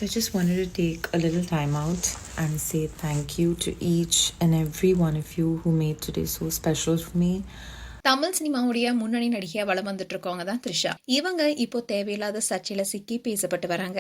So I just wanted to take a little time out and say thank you to each and every one of you who made today so special for me. Tamil சினிமாவுடைய முன்னணி நடிகையா வளம் வந்துட்டு இருக்கவங்க தான் த்ரிஷா. இவங்க இப்போ தேவையில்லாத சர்ச்சையில சிக்கி பேசப்பட்டு வராங்க.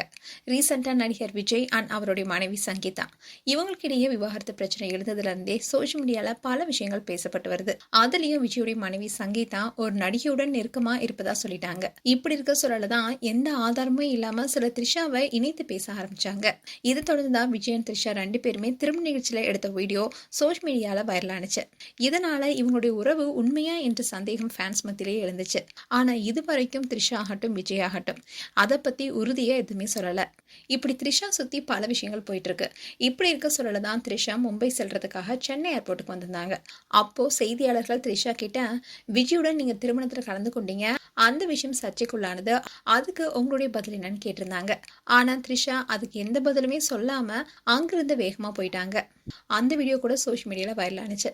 ரீசெண்டா நடிகர் விஜய் அண்ட் அவருடைய மனைவி சங்கீதா இவங்களுக்கு இடையே விவாகரத்து பிரச்சனை எழுந்ததுல இருந்தே சோசியல் மீடியால பல விஷயங்கள் பேசப்பட்டு வருது. அதுலயும் விஜயுடைய மனைவி சங்கீதா ஒரு நடிகையுடன் நெருக்கமா இருப்பதா சொல்லிட்டாங்க. இப்படி இருக்க சொல்லதான் எந்த ஆதாரமும் இல்லாம சில த்ரிஷாவை இணைத்து பேச ஆரம்பிச்சாங்க. இதை தொடர்ந்துதான் விஜய் அண்ட் த்ரிஷா 2 பேருமே திருமண நிகழ்ச்சியில எடுத்த வீடியோ சோசியல் மீடியால வைரலானுச்சு. இதனால இவங்களுடைய உறவு உண்மையா என்ற சந்தேகம் ஃபேன்ஸ் மத்தியிலேயே எழுந்துச்சு. ஆனா இது வரைக்கும் த்ரிஷா ஆகட்டும் விஜய் ஆகட்டும் அதை பத்தி உறுதியா எதுவுமே சொல்லல. இப்படி த்ரிஷா சுத்தி பல விஷயங்கள் போயிட்டு இருக்கு. இப்படி இருக்க சொல்லதான் த்ரிஷா மும்பை செல்றதுக்காக சென்னை ஏர்போர்ட்டுக்கு வந்திருந்தாங்க. அப்போ செய்தியாளர்கள் த்ரிஷா கிட்ட விஜயுடன் நீங்க திருமணத்துல கலந்து கொண்டீங்க, அந்த விஷயம் சர்ச்சைக்குள்ளானது, அதுக்கு உங்களுடைய பதில் என்னன்னு கேட்டிருந்தாங்க. ஆனா த்ரிஷா அதுக்கு எந்த பதிலுமே சொல்லாம அங்கிருந்து வேகமா போயிட்டாங்க. அந்த வீடியோ கூட சோஷியல் மீடியால வைரல் ஆனிச்சு.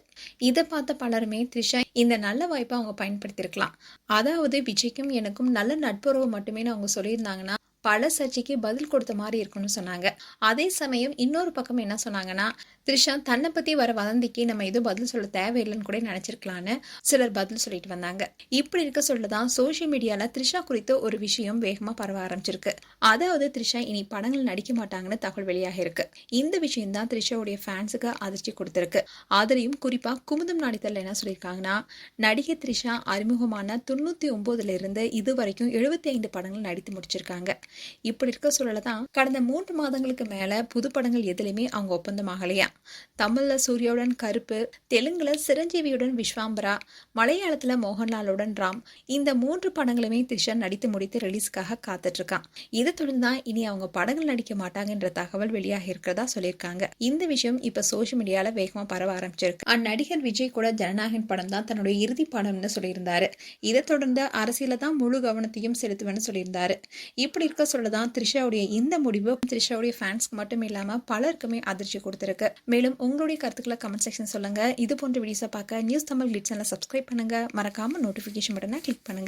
இதை பார்த்த பலருமே த்ரிஷா இந்த நல்ல வாய்ப்பை அவங்க பயன்படுத்தியிருக்கலாம். அதாவது விஜய்க்கும் எனக்கும் நல்ல நட்புறவு மட்டுமே அவங்க சொல்லியிருந்தாங்கன்னா பல சர்ச்சைக்கு பதில் கொடுத்த மாதிரி இருக்குன்னு சொன்னாங்க. அதே சமயம் இன்னொரு பக்கம் என்ன சொன்னாங்கன்னா, த்ரிஷா தன்னை பத்தி வர வதந்திக்கு நம்ம எதுவும் பதில் சொல்ல தேவையில்லைன்னு கூட நினைச்சிருக்கலான்னு சிலர் பதில் சொல்லிட்டு வந்தாங்க. இப்படி இருக்க சொல்லதான் சோசியல் மீடியால த்ரிஷா குறித்த ஒரு விஷயம் வேகமா பரவ ஆரம்பிச்சிருக்கு. அதாவது த்ரிஷா இனி படங்கள் நடிக்க மாட்டாங்கன்னு தகவல் வெளியாக இருக்கு. இந்த விஷயம் தான் த்ரிஷாவுடைய ஃபேன்ஸுக்கு அதிர்ச்சி கொடுத்திருக்கு. அதுலயும் குறிப்பா குமுதம் நாடித்தல் என்ன சொல்லியிருக்காங்கன்னா, நடிகை த்ரிஷா அறிமுகமான 99 இருந்து இது வரைக்கும் 75 படங்கள் நடித்து முடிச்சிருக்காங்க. இப்படி இருக்க சூழலதான் கடந்த 3 மாதங்களுக்கு மேல புது படங்கள் எதுலையுமே அவங்க ஒப்பந்தம் ஆகலையா. தமிழ்ல சூர்யாவுடன் கருப்பு, தெலுங்குல சிரஞ்சீவியுடன் விஸ்வாம்பரா, மலையாளத்துல மோகன்லாலுடன் ராம், இந்த 3 படங்களுமே த்ரிஷா நடித்து முடித்து ரிலீஸ்க்காக காத்துட்டு இருக்கான். இதை தொடர்ந்துதான் இனி அவங்க படங்கள் நடிக்க மாட்டாங்கன்ற தகவல் வெளியாக இருக்கிறதா சொல்லியிருக்காங்க. இந்த விஷயம் இப்ப சோசியல் மீடியால வேகமா பரவ ஆரம்பிச்சிருக்கு. அந்நடிகர் விஜய் கூட ஜனநாயகன் படம் தான் தன்னுடைய இறுதி படம்னு சொல்லியிருந்தாரு. இதை தொடர்ந்து அரசியல தான் முழு கவனத்தையும் செலுத்துவேன்னு சொல்லியிருந்தாரு. இப்படி இருக்க சொல்லதான் த்ரிஷாவுடைய இந்த முடிவு த்ரிஷாவுடைய ஃபேன்ஸ்க்கு மட்டும் இல்லாம பலருக்குமே அதிர்ச்சி கொடுத்திருக்கு. மேலும் உங்களுடைய கருத்துக்களை கமெண்ட் செக்ஷன் சொல்லுங்க. இது போன்ற வீடியோஸை பார்க்க நியூஸ் தமிழ் கிளிட்ஸ் சேனலை சப்ஸ்கிரைப் பண்ணுங்க. மறக்காம நோட்டிபிகேஷன் பட்டனை கிளிக் பண்ணுங்க.